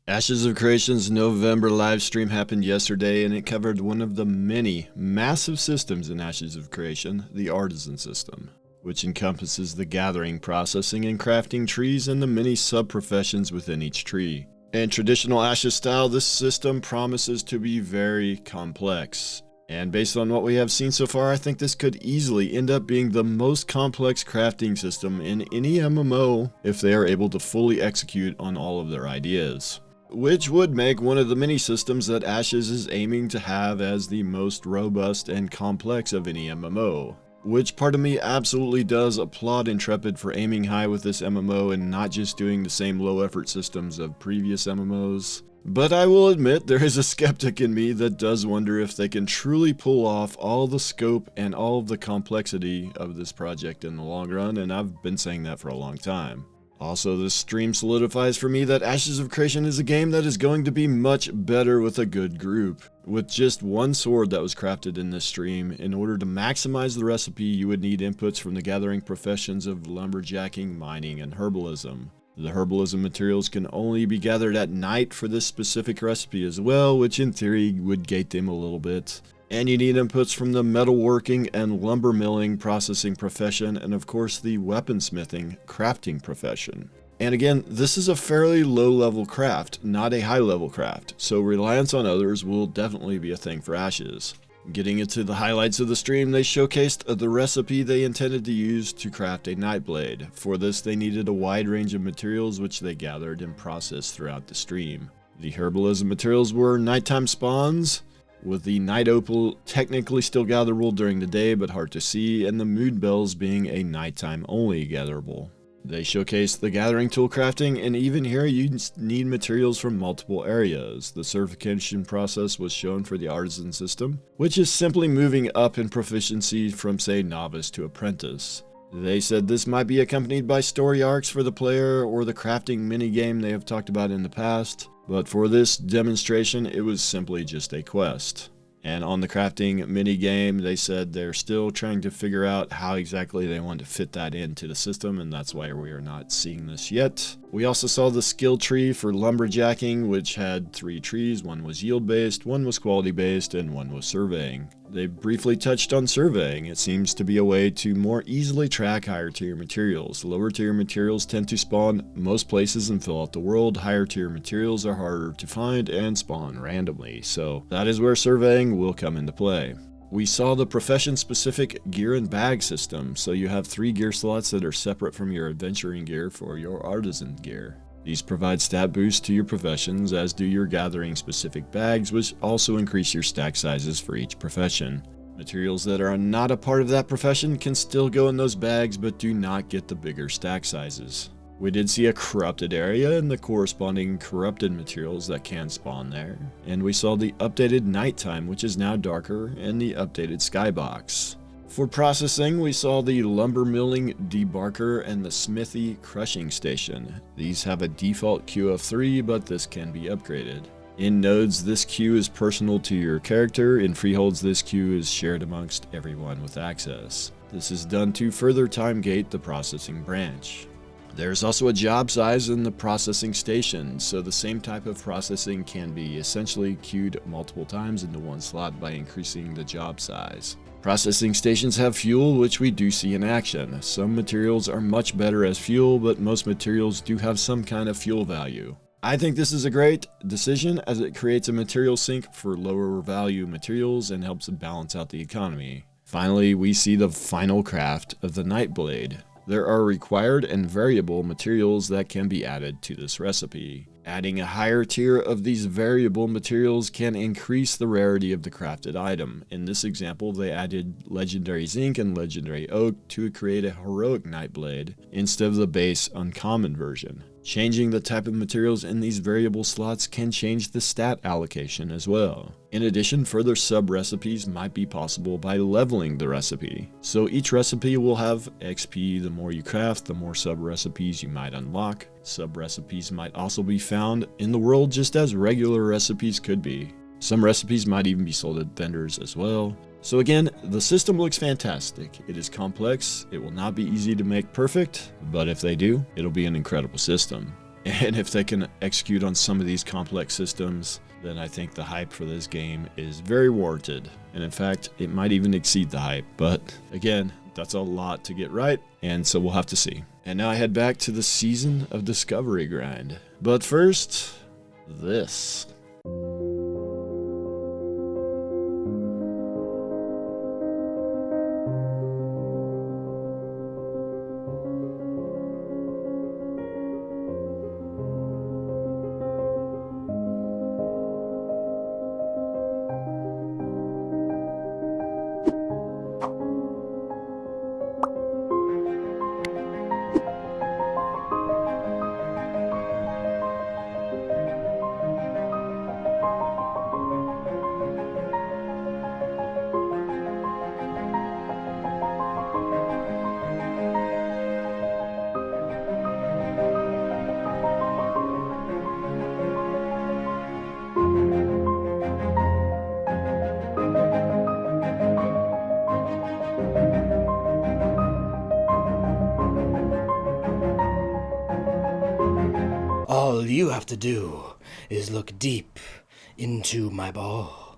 Ashes of Creation's November live stream happened yesterday, and it covered one of the many massive systems in Ashes of Creation, the Artisan system, which encompasses the gathering, processing, and crafting trees and the many sub-professions within each tree. In traditional Ashes style, this system promises to be very complex. And based on what we have seen so far, I think this could easily end up being the most complex crafting system in any MMO if they are able to fully execute on all of their ideas. Which would make one of the many systems that Ashes is aiming to have as the most robust and complex of any MMO. Which part of me absolutely does applaud Intrepid for aiming high with this MMO and not just doing the same low effort systems of previous MMOs. But I will admit there is a skeptic in me that does wonder if they can truly pull off all the scope and all of the complexity of this project in the long run, and I've been saying that for a long time. Also, this stream solidifies for me that Ashes of Creation is a game that is going to be much better with a good group. With just one sword that was crafted in this stream, in order to maximize the recipe, you would need inputs from the gathering professions of lumberjacking, mining, and herbalism. The herbalism materials can only be gathered at night for this specific recipe as well, which in theory would gate them a little bit. And you need inputs from the metalworking and lumber milling processing profession, and of course the weaponsmithing crafting profession. And again, this is a fairly low level craft, not a high level craft, so reliance on others will definitely be a thing for Ashes. Getting into the highlights of the stream, they showcased the recipe they intended to use to craft a Nightblade. For this, they needed a wide range of materials which they gathered and processed throughout the stream. The herbalism materials were nighttime spawns, with the night opal technically still gatherable during the day but hard to see, and the mood bells being a nighttime only gatherable. They showcased the gathering tool crafting, and even here you need materials from multiple areas. The certification process was shown for the Artisan system, which is simply moving up in proficiency from, say, novice to apprentice. They said this might be accompanied by story arcs for the player or the crafting minigame they have talked about in the past, but for this demonstration it was simply just a quest. And on the crafting minigame, they said they're still trying to figure out how exactly they want to fit that into the system, and that's why we are not seeing this yet. We also saw the skill tree for lumberjacking, which had 3 trees. One was yield-based, one was quality-based, and one was surveying. They briefly touched on surveying. It seems to be a way to more easily track higher tier materials. Lower tier materials tend to spawn most places and fill out the world. Higher tier materials are harder to find and spawn randomly, so that is where surveying will come into play. We saw the profession-specific gear and bag system, so you have 3 gear slots that are separate from your adventuring gear for your artisan gear. These provide stat boosts to your professions, as do your gathering-specific bags, which also increase your stack sizes for each profession. Materials that are not a part of that profession can still go in those bags, but do not get the bigger stack sizes. We did see a corrupted area and the corresponding corrupted materials that can spawn there. And we saw the updated nighttime, which is now darker, and the updated skybox. For processing, we saw the lumber milling debarker and the smithy crushing station. These have a default queue of 3, but this can be upgraded. In nodes, this queue is personal to your character. In freeholds, this queue is shared amongst everyone with access. This is done to further time gate the processing branch. There's also a job size in the processing station, so the same type of processing can be essentially queued multiple times into one slot by increasing the job size. Processing stations have fuel, which we do see in action. Some materials are much better as fuel, but most materials do have some kind of fuel value. I think this is a great decision, as it creates a material sink for lower value materials and helps balance out the economy. Finally, we see the final craft of the Nightblade. There are required and variable materials that can be added to this recipe. Adding a higher tier of these variable materials can increase the rarity of the crafted item. In this example, they added legendary zinc and legendary oak to create a heroic Nightblade instead of the base uncommon version. Changing the type of materials in these variable slots can change the stat allocation as well. In addition, further sub-recipes might be possible by leveling the recipe. So each recipe will have XP. The more you craft, the more sub-recipes you might unlock. Sub-recipes might also be found in the world just as regular recipes could be. Some recipes might even be sold at vendors as well. So again, the system looks fantastic. It is complex. It will not be easy to make perfect, but if they do, it'll be an incredible system. And if they can execute on some of these complex systems, then I think the hype for this game is very warranted. And in fact, it might even exceed the hype. But again, that's a lot to get right, and so we'll have to see. And now I head back to the Season of Discovery grind. But first, this. All you have to do is look deep into my ball.